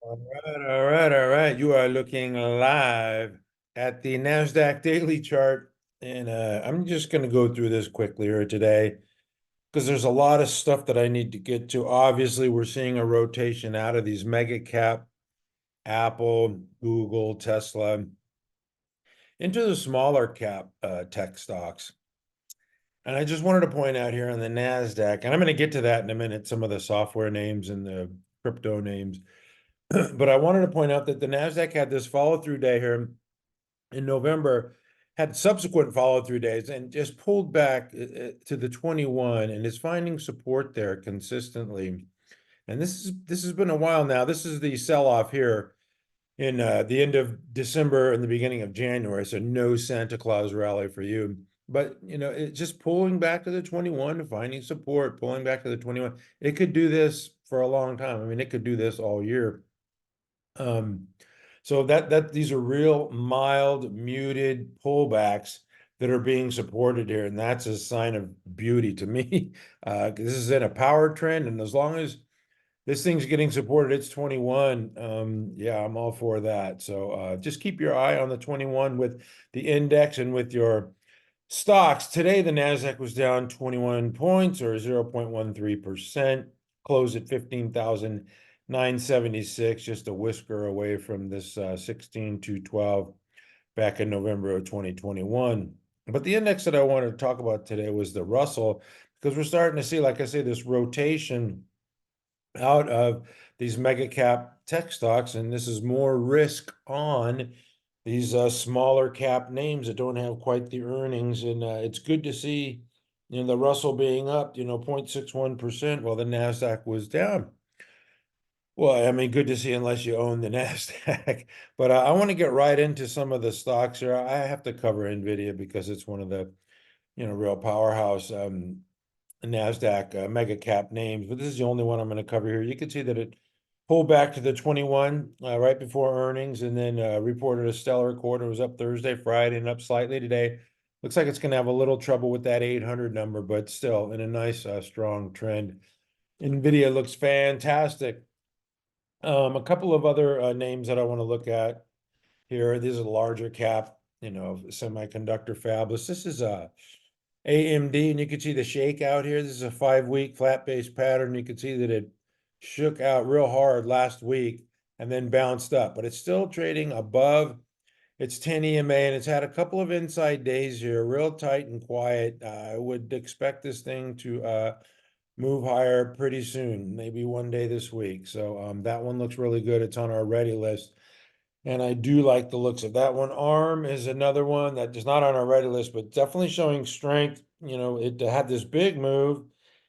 All right. You are looking live at the Nasdaq daily chart, and I'm just going to go through this quickly here today because there's a lot of stuff that I need to get to. Obviously, we're seeing a rotation out of these mega cap, Apple, Google, Tesla, into the smaller cap tech stocks. And I just wanted to point out here on the Nasdaq, and I'm going to get to that in a minute, some of the software names and the crypto names. But I wanted to point out that the Nasdaq had this follow-through day here in November, had subsequent follow-through days, and just pulled back to the 21, and is finding support there consistently. And this has been a while now. This is the sell-off here in the end of December and the beginning of January. So no Santa Claus rally for you. But it's just pulling back to the 21, finding support, pulling back to the 21. It could do this for a long time. I mean, it could do this all year. So that these are real mild, muted pullbacks that are being supported here, and that's a sign of beauty to me. This is in a power trend, and as long as this thing's getting supported, it's 21. Yeah, I'm all for that. So just keep your eye on the 21 with the index and with your stocks. Today, the Nasdaq was down 21 points or 0.13%, closed at 15,976, just a whisker away from this 16,212 back in November of 2021. But the index that I wanted to talk about today was the Russell, because we're starting to see, like I say, this rotation out of these mega cap tech stocks, and this is more risk on these smaller cap names that don't have quite the earnings. And it's good to see, the Russell being up, 0.61%, while the Nasdaq was down. Well, I mean, good to see unless you own the Nasdaq. But I want to get right into some of the stocks here. I have to cover NVIDIA because it's one of the, real powerhouse Nasdaq mega cap names, but this is the only one I'm going to cover here. You can see that it pulled back to the 21 right before earnings, and then reported a stellar quarter. It was up Thursday, Friday, and up slightly today. Looks like it's going to have a little trouble with that 800 number, but still in a nice strong trend. NVIDIA looks fantastic. A couple of other names that I want to look at here. These are larger cap, semiconductor fabless. This is a AMD, and you can see the shake out here. This is a 5-week flat base pattern. You can see that it shook out real hard last week and then bounced up, but it's still trading above its 10 EMA, and it's had a couple of inside days here, real tight and quiet. I would expect this thing to move higher pretty soon, maybe one day this week. So that one looks really good. It's on our ready list. And I do like the looks of that one. ARM is another one that is not on our ready list, but definitely showing strength. It had this big move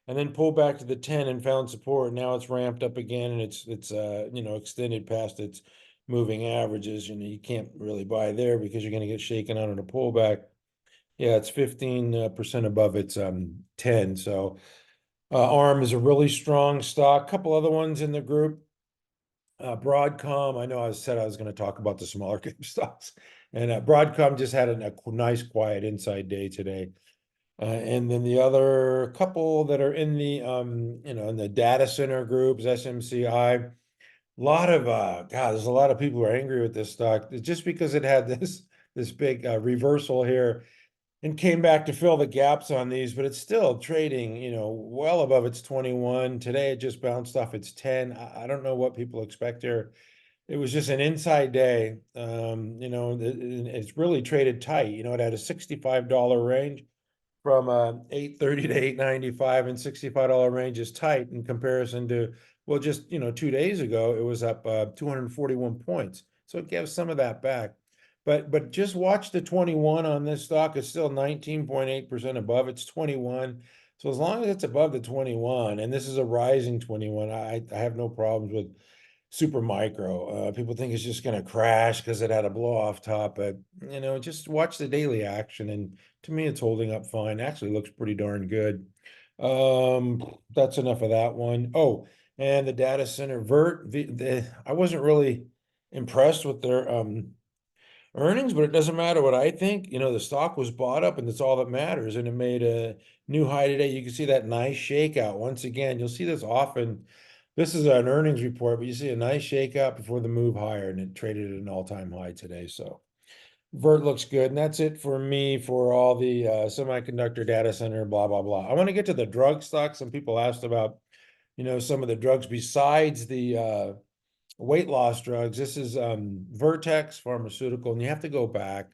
and then pulled back to the 10 and found support. Now it's ramped up again, and it's extended past its moving averages. You can't really buy there because you're going to get shaken out on a pullback. Yeah, it's 15% above its 10. So ARM is a really strong stock. A couple other ones in the group. Broadcom, I know I said I was going to talk about the smaller cap stocks, and Broadcom just had a nice quiet inside day today. And then the other couple that are in the in the data center groups, SMCI, lot of God, there's a lot of people who are angry with this stock just because it had this big reversal here and came back to fill the gaps on these, but it's still trading, well above its 21. Today it just bounced off its 10. I don't know what people expect here. It was just an inside day. It's really traded tight. It had a $65 range from 830 to 895, and $65 range is tight in comparison to, well, just 2 days ago it was up 241 points. So it gives some of that back. But just watch the 21 on this stock. It's still 19.8% above its 21. So as long as it's above the 21, and this is a rising 21, I have no problems with super micro. People think it's just going to crash because it had a blow off top, but just watch the daily action, and to me it's holding up fine. Actually looks pretty darn good. That's enough of that one. Oh, and the data center I wasn't really impressed with their earnings, but it doesn't matter what I think. The stock was bought up, and that's all that matters. And it made a new high today. You can see that nice shakeout. Once again, you'll see this often. This is an earnings report, but you see a nice shakeout before the move higher, and it traded at an all-time high today. So Vert looks good, and that's it for me for all the semiconductor data center, blah, blah, blah. I want to get to the drug stocks. Some people asked about, some of the drugs besides the weight loss drugs. This is Vertex Pharmaceutical, and you have to go back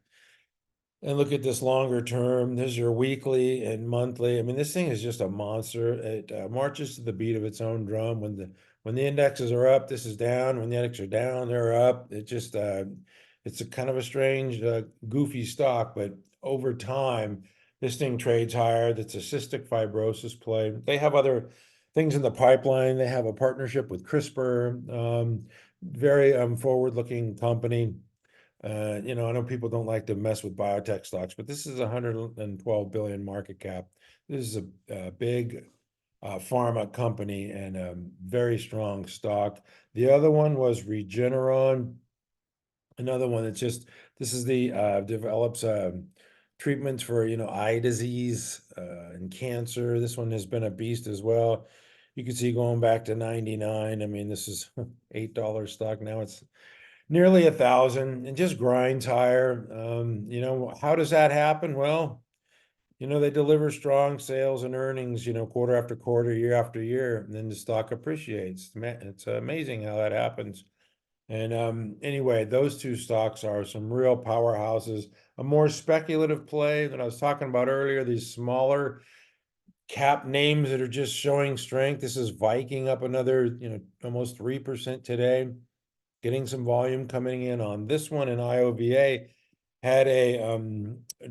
and look at this longer term. This is your weekly and monthly. I mean, this thing is just a monster. It marches to the beat of its own drum. When the indexes are up, this is down. When the indexes are down, they're up. It just it's a kind of a strange, goofy stock, but over time, this thing trades higher. That's a cystic fibrosis play. They have other things in the pipeline. They have a partnership with CRISPR. Very forward-looking company. I know people don't like to mess with biotech stocks, but this is 112 billion market cap. This is a big pharma company and a very strong stock. The other one was Regeneron, another one that's this is the develops treatments for eye disease and cancer. This one has been a beast as well. You can see going back to 99. I mean, this is $8 stock. Now it's nearly 1,000 and just grinds higher. How does that happen? Well, they deliver strong sales and earnings, quarter after quarter, year after year, and then the stock appreciates. It's amazing how that happens. And anyway, those two stocks are some real powerhouses. A more speculative play that I was talking about earlier, these smaller cap names that are just showing strength. This is Viking up another, almost 3% today. Getting some volume coming in on this one, and IOVA had a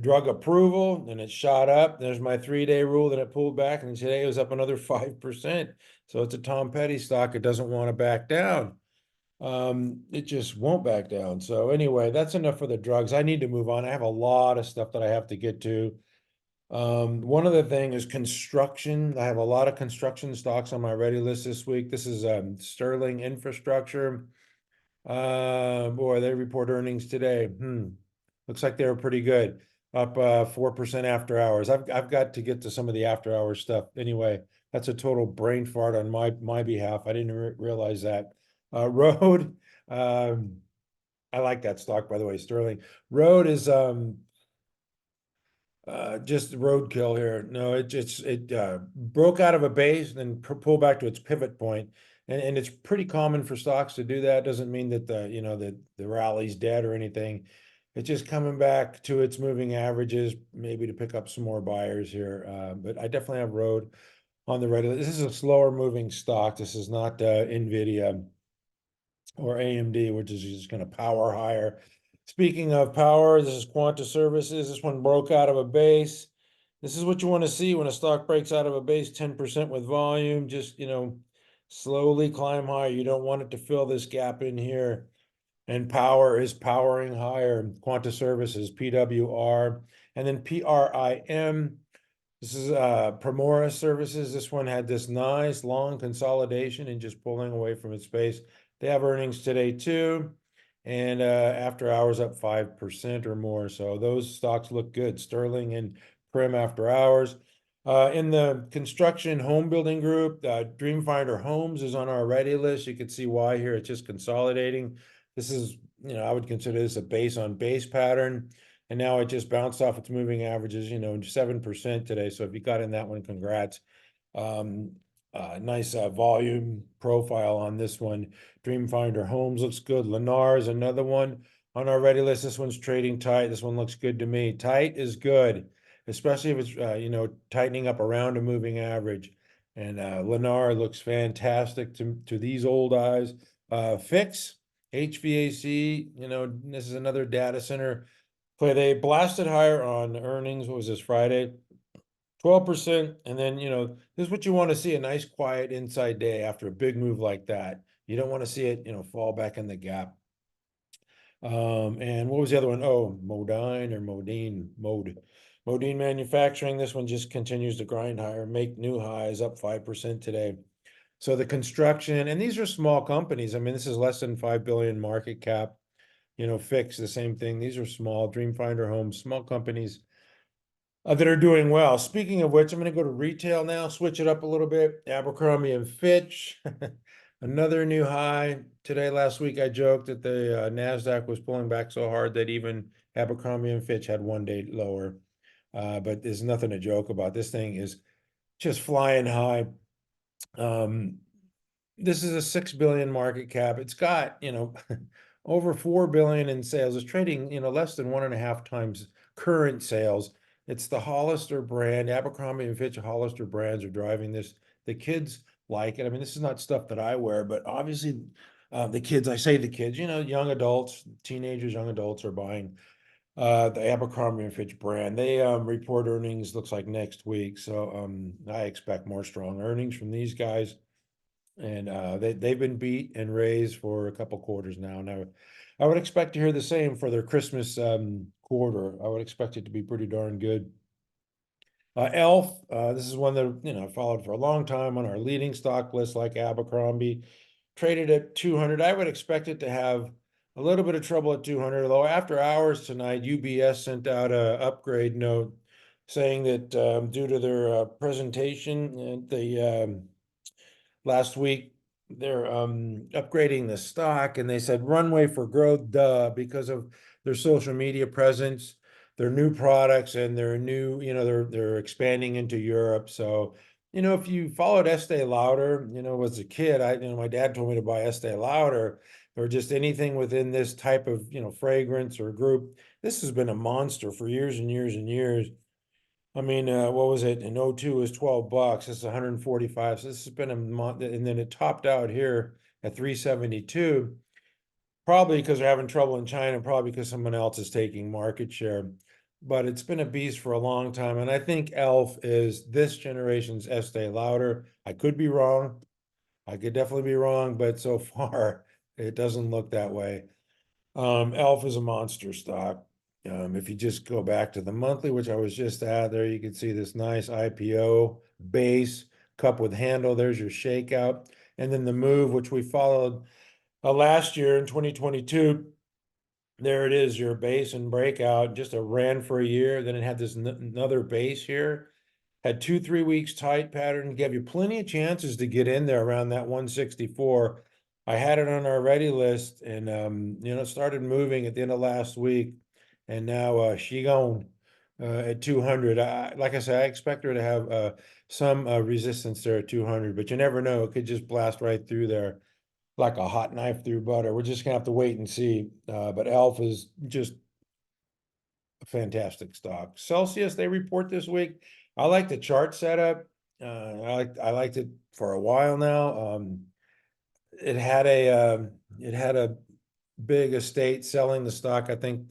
drug approval and it shot up. There's my 3-day rule that it pulled back, and today it was up another 5%. So it's a Tom Petty stock. It doesn't want to back down. It just won't back down. So anyway, that's enough for the drugs. I need to move on. I have a lot of stuff that I have to get to. One other thing is construction. I have a lot of construction stocks on my ready list this week. This is Sterling Infrastructure. Boy, they report earnings today. Looks like they were pretty good. Up 4% after hours. I've got to get to some of the after hours stuff. Anyway, that's a total brain fart on my behalf. I didn't realize that. Road, I like that stock, by the way, Sterling. Road is just roadkill here. No, it broke out of a base and then pulled back to its pivot point. And it's pretty common for stocks to do that. Doesn't mean that the rally's dead or anything. It's just coming back to its moving averages, maybe to pick up some more buyers here. But I definitely have Road on the right. This is a slower moving stock. This is not NVIDIA or AMD, which is just going to power higher. Speaking of power, this is Quanta Services. This one broke out of a base. This is what you want to see when a stock breaks out of a base, 10% with volume. Just, slowly climb higher. You don't want it to fill this gap in here. And power is powering higher. Quanta Services, PWR, and then PRIM. This is Primoris Services. This one had this nice long consolidation and just pulling away from its base. They have earnings today too, and after hours up 5% or more. So those stocks look good. Sterling and Prim after hours. In the construction home building group, Dreamfinder Homes is on our ready list. You can see why here. It's just consolidating. This is, I would consider this a base on base pattern. And now it just bounced off its moving averages, 7% today. So if you got in that one, congrats. Nice volume profile on this one. Dreamfinder Homes looks good. Lennar is another one on our ready list. This one's trading tight. This one looks good to me. Tight is good, especially if it's tightening up around a moving average. And Lennar looks fantastic to these old eyes. Fix HVAC, this is another data center play. They blasted higher on earnings. What was this, Friday? 12%. And then, this is what you want to see, a nice quiet inside day after a big move like that. You don't want to see it, fall back in the gap. And what was the other one? Oh, Modine Manufacturing. This one just continues to grind higher, make new highs, up 5% today. So the construction, and these are small companies. I mean, this is less than 5 billion market cap. Fix the same thing. These are small. Dreamfinder Homes, small companies that are doing well. Speaking of which, I'm going to go to retail now, switch it up a little bit. Abercrombie and Fitch. Another new high today. Last week, I joked that the Nasdaq was pulling back so hard that even Abercrombie and Fitch had one day lower. But there's nothing to joke about. This thing is just flying high. This is a 6 billion market cap. It's got, over 4 billion in sales. It's trading, less than 1.5 times current sales. It's the Hollister brand. Abercrombie and Fitch Hollister brands are driving this. The kids like it. I mean, this is not stuff that I wear, but obviously the kids, I say the kids, young adults, teenagers, young adults are buying the Abercrombie and Fitch brand. They report earnings, looks like next week. So I expect more strong earnings from these guys. And they've been beat and raised for a couple quarters now. Now, I would expect to hear the same for their Christmas quarter. I would expect it to be pretty darn good. ELF, this is one that I followed for a long time on our leading stock list, like Abercrombie, traded at 200. I would expect it to have a little bit of trouble at 200. Although after hours tonight, UBS sent out a upgrade note saying that due to their presentation, the last week they're upgrading the stock, and they said runway for growth, because of their social media presence, their new products, and their new, they're expanding into Europe. So, if you followed Estee Lauder, as a kid, my dad told me to buy Estee Lauder or just anything within this type of, fragrance or group. This has been a monster for years and years and years. I mean, what was it? In '02 was $12. This is 145. So this has been a month, and then it topped out here at 372. Probably because they're having trouble in China, probably because someone else is taking market share. But it's been a beast for a long time, and I think ELF is this generation's Estee Lauder. I could be wrong. I could definitely be wrong, but so far it doesn't look that way. ELF is a monster stock. If you just go back to the monthly, which I was just at there, you can see this nice IPO base, cup with handle. There's your shakeout. And then the move, which we followed last year in 2022. There it is, your base and breakout. Just a ran for a year. Then it had this another base here. Had 2-3 weeks tight pattern, gave you plenty of chances to get in there around that 164. I had it on our ready list, and it started moving at the end of last week, and now she gone at 200. Like I said, I expect her to have some resistance there at 200, but you never know. It could just blast right through there like a hot knife through butter. We're just gonna have to wait and see. But Alpha is just a fantastic stock. Celsius, they report this week. I like the chart setup. I liked it for a while now. It had a big estate selling the stock. I think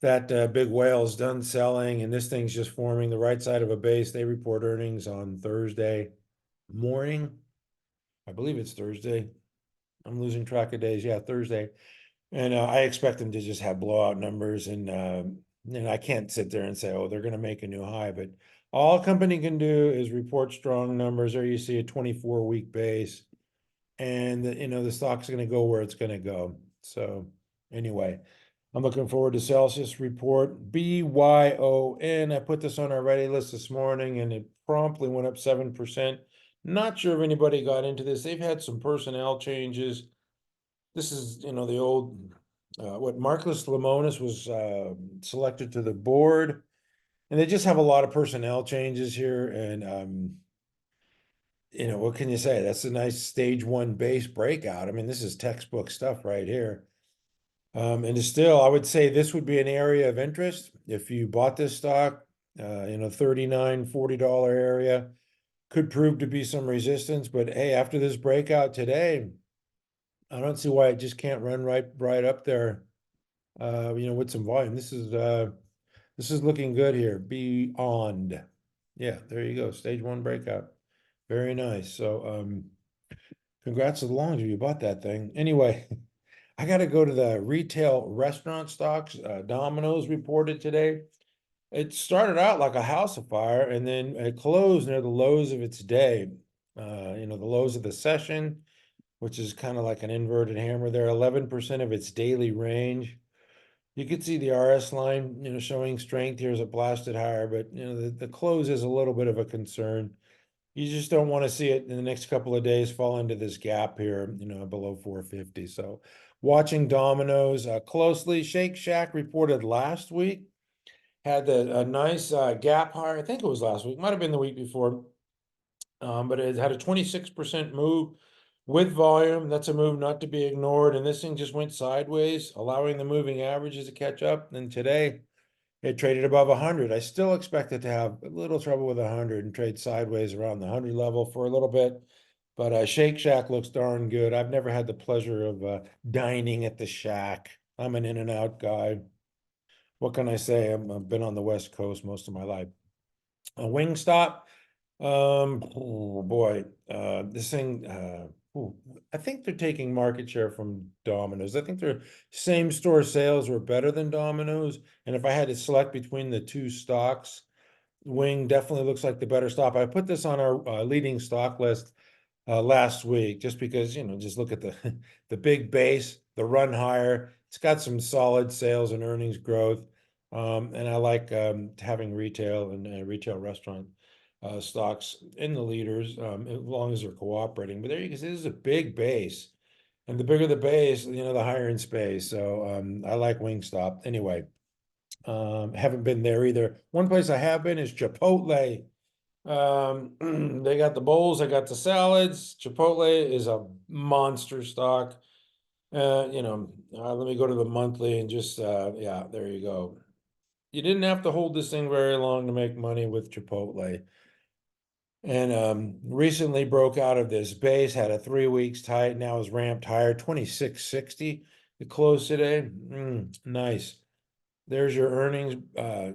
that big whale is done selling, and this thing's just forming the right side of a base. They report earnings on Thursday morning. I believe it's Thursday. I'm losing track of days. Yeah, Thursday. And I expect them to just have blowout numbers. And I can't sit there and say, oh, they're going to make a new high. But all a company can do is report strong numbers. There you see a 24-week base. And, the stock's going to go where it's going to go. So anyway, I'm looking forward to Celsius report. BYON. I put this on our ready list this morning, and it promptly went up 7%. Not sure if anybody got into this. They've had some personnel changes. This is, the old, what Marcus Lemonis was selected to the board. And they just have a lot of personnel changes here. And, what can you say? That's a nice stage one base breakout. I mean, this is textbook stuff right here. And still, I would say this would be an area of interest if you bought this stock, $39, $40 area. Could prove to be some resistance, but hey, after this breakout today, I don't see why it just can't run right up there, with some volume. This is looking good here. Beyond. Yeah, there you go. Stage one breakout. Very nice. So congrats to the longs if you bought that thing. Anyway, I got to go to the retail restaurant stocks. Domino's reported today. It started out like a house of fire, and then it closed near the lows of its day. The lows of the session, which is kind of like an inverted hammer there, 11% of its daily range. You could see the RS line, showing strength here as it blasted higher, but the close is a little bit of a concern. you just don't want to see it in the next couple of days fall into this gap here, below 450. So watching Domino's closely. Shake Shack reported last week, had a nice gap higher. I think it was last week, might have been the week before, but it had a 26% move with volume. That's a move not to be ignored. And this thing just went sideways, allowing the moving averages to catch up. And today, it traded above 100. I still expect it to have a little trouble with 100 and trade sideways around the 100 level for a little bit. But Shake Shack looks darn good. I've never had the pleasure of dining at the Shack. I'm an In-N-Out guy. What can I say? I've been on the West Coast most of my life. A Wingstop. Oh boy, this thing. I think they're taking market share from Domino's. I think their same store sales were better than Domino's. And if I had to select between the two stocks, Wing definitely looks like the better stock. I put this on our leading stock list last week just because, just look at the the big base, the run higher. It's got some solid sales and earnings growth. And I like having retail and retail restaurant stocks in the leaders, as long as they're cooperating. But there you can see this is a big base. And the bigger the base, the higher in space. So I like Wingstop. Anyway, haven't been there either. One place I have been is Chipotle. They got the bowls, they got the salads. Chipotle is a monster stock. Let me go to the monthly and just yeah, there you go. You didn't have to hold this thing very long to make money with Chipotle. And recently broke out of this base, had a 3 weeks tight, now is ramped higher, 2660. The close today. Nice. There's your earnings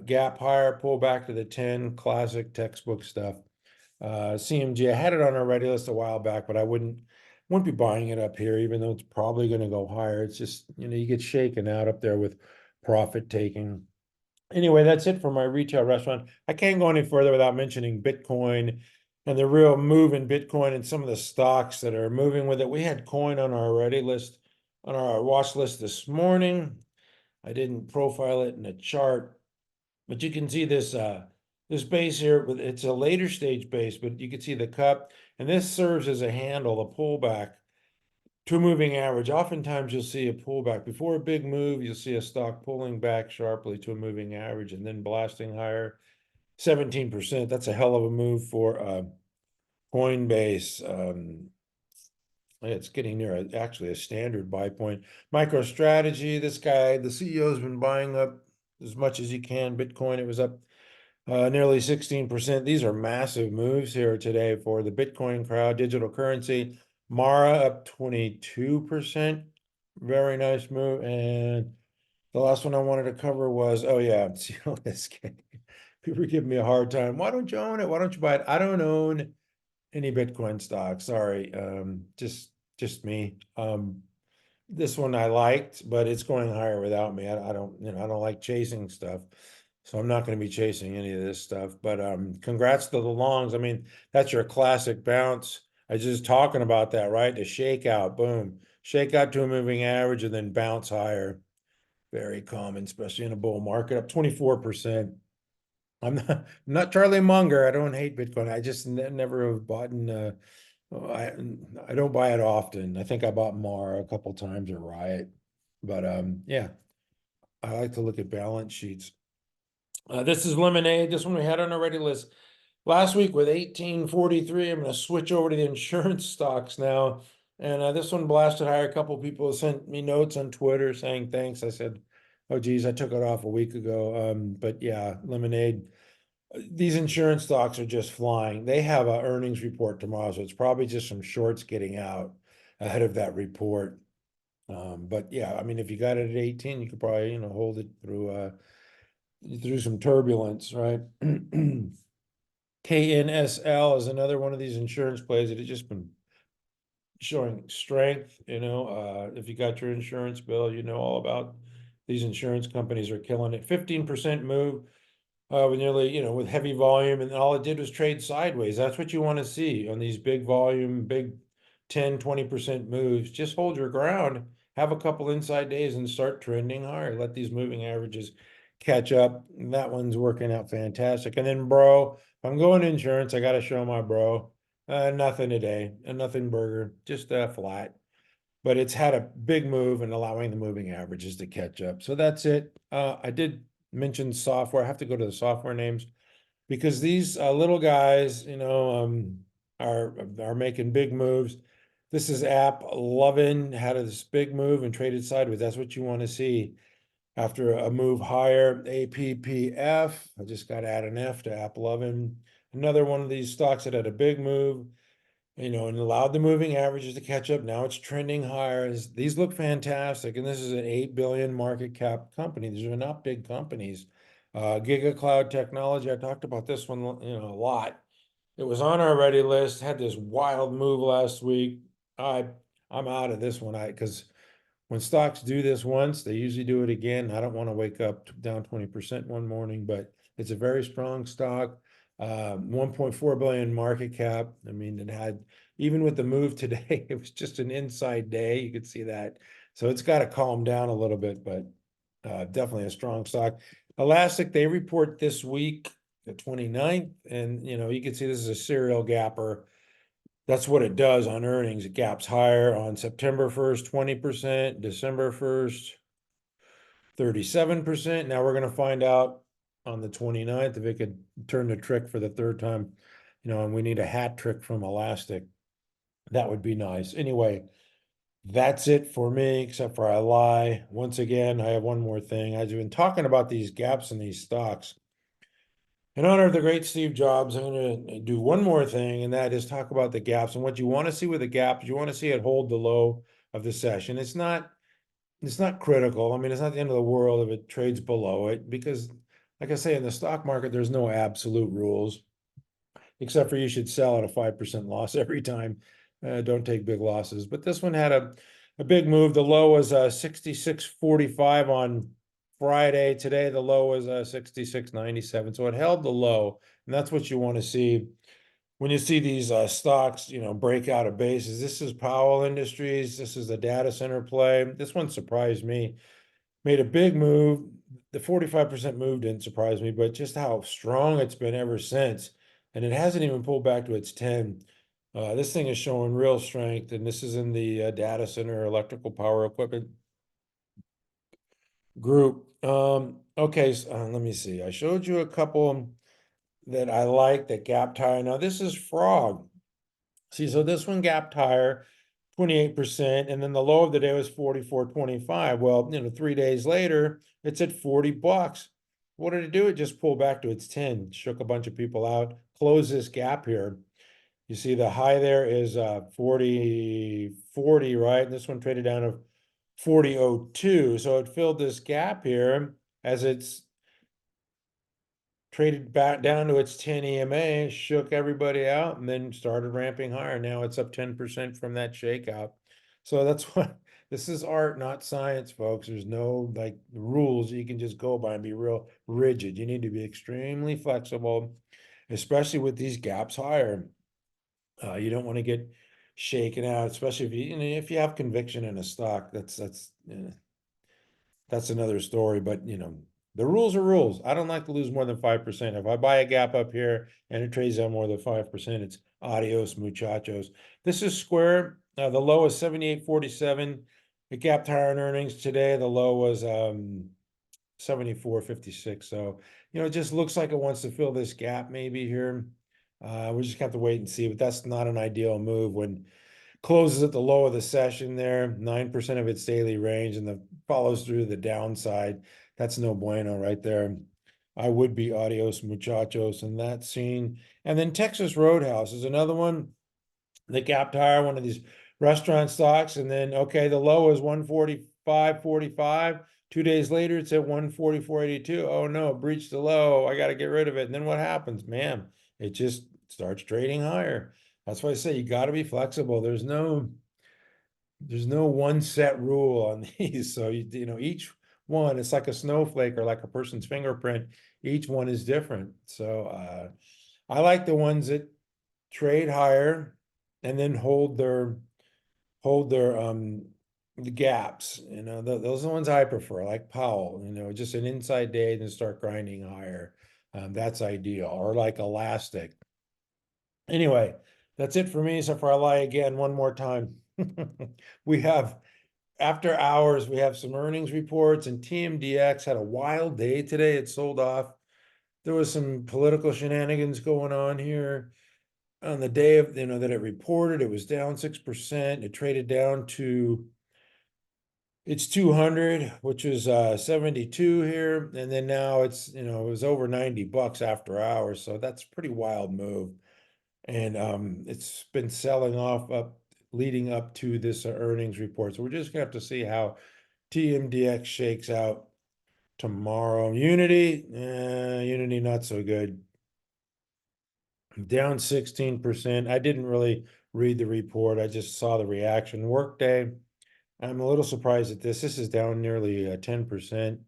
gap higher, pull back to the 10, classic textbook stuff. CMG, I had it on our ready list a while back, but I wouldn't be buying it up here, even though it's probably going to go higher. It's just, you get shaken out up there with profit taking. Anyway, that's it for my retail restaurant. I can't go any further without mentioning Bitcoin and the real move in Bitcoin and some of the stocks that are moving with it. We had coin on our ready list, on our watch list this morning. I didn't profile it in a chart, but you can see this this base here. It's a later stage base, but you can see the cup, and this serves as a handle, a pullback to a moving average. Oftentimes you'll see a pullback before a big move. You'll see a stock pulling back sharply to a moving average and then blasting higher. 17%. That's a hell of a move for Coinbase. It's getting near actually a standard buy point. MicroStrategy, this guy, the CEO, has been buying up as much as he can. Bitcoin, it was up nearly 16%. These are massive moves here today for the Bitcoin crowd. Digital currency, Mara up 22%. Very nice move. And the last one I wanted to cover was, oh yeah, CLSK. People give me a hard time. Why don't you own it? Why don't you buy it? I don't own any Bitcoin stock. Sorry. Just me. This one I liked, but it's going higher without me. I don't, I don't like chasing stuff. So I'm not going to be chasing any of this stuff. But congrats to the longs. I mean, that's your classic bounce. I was just talking about that, right? The shakeout, boom. Shake out to a moving average and then bounce higher. Very common, especially in a bull market, up 24%. I'm not Charlie Munger. I don't hate Bitcoin. I just never have bought in. I don't buy it often. I think I bought Mar a couple times or Riot, but yeah, I like to look at balance sheets. This is Lemonade. This one we had on our ready list last week with 1843. I'm going to switch over to the insurance stocks now, and this one blasted higher. A couple people sent me notes on Twitter saying thanks. I said, "Oh geez, I took it off a week ago." But yeah, Lemonade. These insurance stocks are just flying. They have an earnings report tomorrow, so it's probably just some shorts getting out ahead of that report. But yeah, I mean, if you got it at 18, you could probably, hold it through some turbulence, right? KNSL is another one of these insurance plays that has just been showing strength. If you got your insurance bill, you know all about these insurance companies are killing it. 15% move. With nearly, with heavy volume, and all it did was trade sideways. That's what you want to see on these big volume, big 10, 20% moves. Just hold your ground, have a couple inside days and start trending higher. Let these moving averages catch up. That one's working out fantastic. And then bro, if I'm going insurance, I got to show my bro. Nothing today, a nothing burger, just flat. But it's had a big move and allowing the moving averages to catch up. So that's it. I did mention software. I have to go to the software names because these little guys, are making big moves. This is app 11 had this big move and traded sideways. That's what you want to see after a move higher. APPF, I just got to add an F to app 11. Another one of these stocks that had a big move, and allowed the moving averages to catch up. Now it's trending higher. These look fantastic, and this is an 8 billion market cap company. These are not big companies. Giga Cloud Technology, I talked about this one, a lot. It was on our ready list, had this wild move last week. I'm out of this one, because when stocks do this once, they usually do it again. I don't want to wake up down 20% one morning, but it's a very strong stock. 1.4 billion market cap. I mean, it had, even with the move today, it was just an inside day. You could see that. So it's got to calm down a little bit, but definitely a strong stock. Elastic, they report this week, the 29th, and you can see this is a serial gapper. That's what it does on earnings. It gaps higher on September 1st, 20%, December 1st, 37%. Now we're going to find out on the 29th if it could turn the trick for the third time, and we need a hat trick from Elastic. That would be nice. Anyway, that's it for me, except for I lie. Once again, I have one more thing. I've been talking about these gaps in these stocks. In honor of the great Steve Jobs, I'm going to do one more thing, and that is talk about the gaps. And what you want to see with the gaps, you want to see it hold the low of the session. It's not critical. I mean, it's not the end of the world if it trades below it, because like I say, in the stock market, there's no absolute rules, except for you should sell at a 5% loss every time. Don't take big losses. But this one had a big move. The low was 66.45 on Friday. Today, the low was 66.97. So it held the low. And that's what you want to see when you see these stocks, break out of bases. This is POWL Industries. This is the data center play. This one surprised me. Made a big move. The 45% move didn't surprise me, but just how strong it's been ever since. And it hasn't even pulled back to its 10. This thing is showing real strength, and this is in the data center electrical power equipment group. Okay, so, let me see. I showed you a couple that I like that gapped higher. Now this is Frog. See, so this one gapped higher, 28%, and then the low of the day was 44.25. Well, 3 days later, it's at $40. What did it do? It just pulled back to its 10, shook a bunch of people out, closed this gap here. You see the high there is 40.40, right? And this one traded down to 40.02. So it filled this gap here as it's traded back down to its 10 EMA, shook everybody out, and then started ramping higher. Now it's up 10% from that shakeout. So that's what this is, art, not science, folks. There's no rules you can just go by and be real rigid. You need to be extremely flexible, especially with these gaps higher. You don't want to get shaken out, especially if you have conviction in a stock. That's another story. But the rules are rules. I don't like to lose more than 5%. If I buy a gap up here and it trades down more than 5%, it's adios, muchachos. This is Square. The low is 78.47. It gapped higher in earnings today. The low was 74.56. So it just looks like it wants to fill this gap maybe here. We just have to wait and see, but that's not an ideal move when closes at the low of the session there, 9% of its daily range, and the follows through the downside. That's no bueno right there. I would be adios muchachos in that scene. And then Texas Roadhouse is another one that gapped higher, one of these restaurant stocks. And then, okay, the low is 145.45. 2 days later, it's at 144.82. Oh no, breached the low. I got to get rid of it. And then what happens? Man, it just starts trading higher. That's why I say you got to be flexible. There's no one set rule on these. So each one, it's like a snowflake or like a person's fingerprint. Each one is different. So I like the ones that trade higher and then hold their the gaps, those are the ones I prefer, like Powell, just an inside day and then start grinding higher. That's ideal, or like Elastic. Anyway, that's it for me. So for I lie again one more time. We have after hours, we have some earnings reports, and TMDX had a wild day today. It sold off. There was some political shenanigans going on here on the day of, that it reported. It was down 6%. It traded down to it's 200, which is 72 here, and then now it's it was over $90 after hours, so that's a pretty wild move. And it's been selling off up leading up to this earnings report. So we're just gonna have to see how TMDX shakes out tomorrow. Unity not so good. Down 16%. I didn't really read the report. I just saw the reaction. Workday, I'm a little surprised at this. This is down nearly 10%.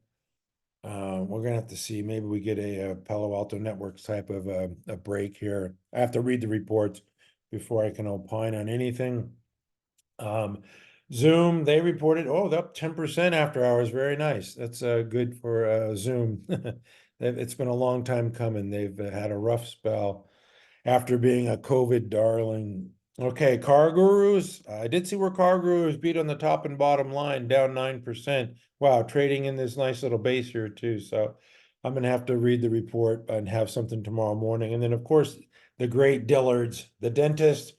We're gonna have to see. Maybe we get a Palo Alto Networks type of a break here. I have to read the reports before I can opine on anything. Zoom, they reported, oh, they're up 10% after hours. Very nice. That's good for Zoom. It's been a long time coming. They've had a rough spell after being a COVID darling. Okay, Car Gurus. I did see where Car Gurus beat on the top and bottom line, down 9%. Wow, trading in this nice little base here too. So I'm gonna have to read the report and have something tomorrow morning. And then of course, the great Dillards, the dentist,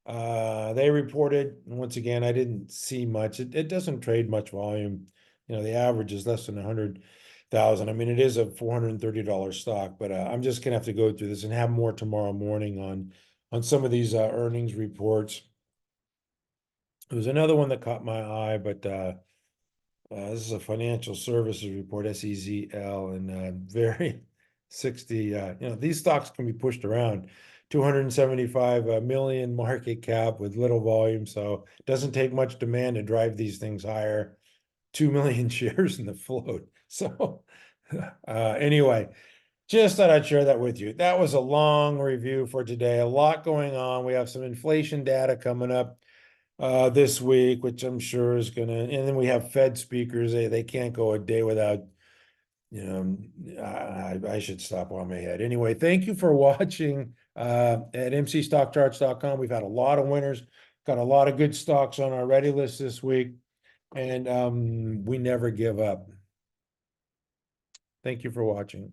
they reported, once again, I didn't see much. It doesn't trade much volume. The average is less than 100,000. I mean, it is a $430 stock, but I'm just gonna have to go through this and have more tomorrow morning on some of these earnings reports. There was another one that caught my eye, but this is a financial services report, SEZL, and very 60. These stocks can be pushed around. 275 million market cap with little volume, so it doesn't take much demand to drive these things higher. 2 million shares in the float. So anyway, just thought I'd share that with you. That was a long review for today. A lot going on. We have some inflation data coming up this week, which I'm sure is gonna, and then we have Fed speakers. They can't go a day without, I should stop on my head. Anyway, thank you for watching at mcstockcharts.com. We've had a lot of winners, got a lot of good stocks on our ready list this week, and we never give up. Thank you for watching.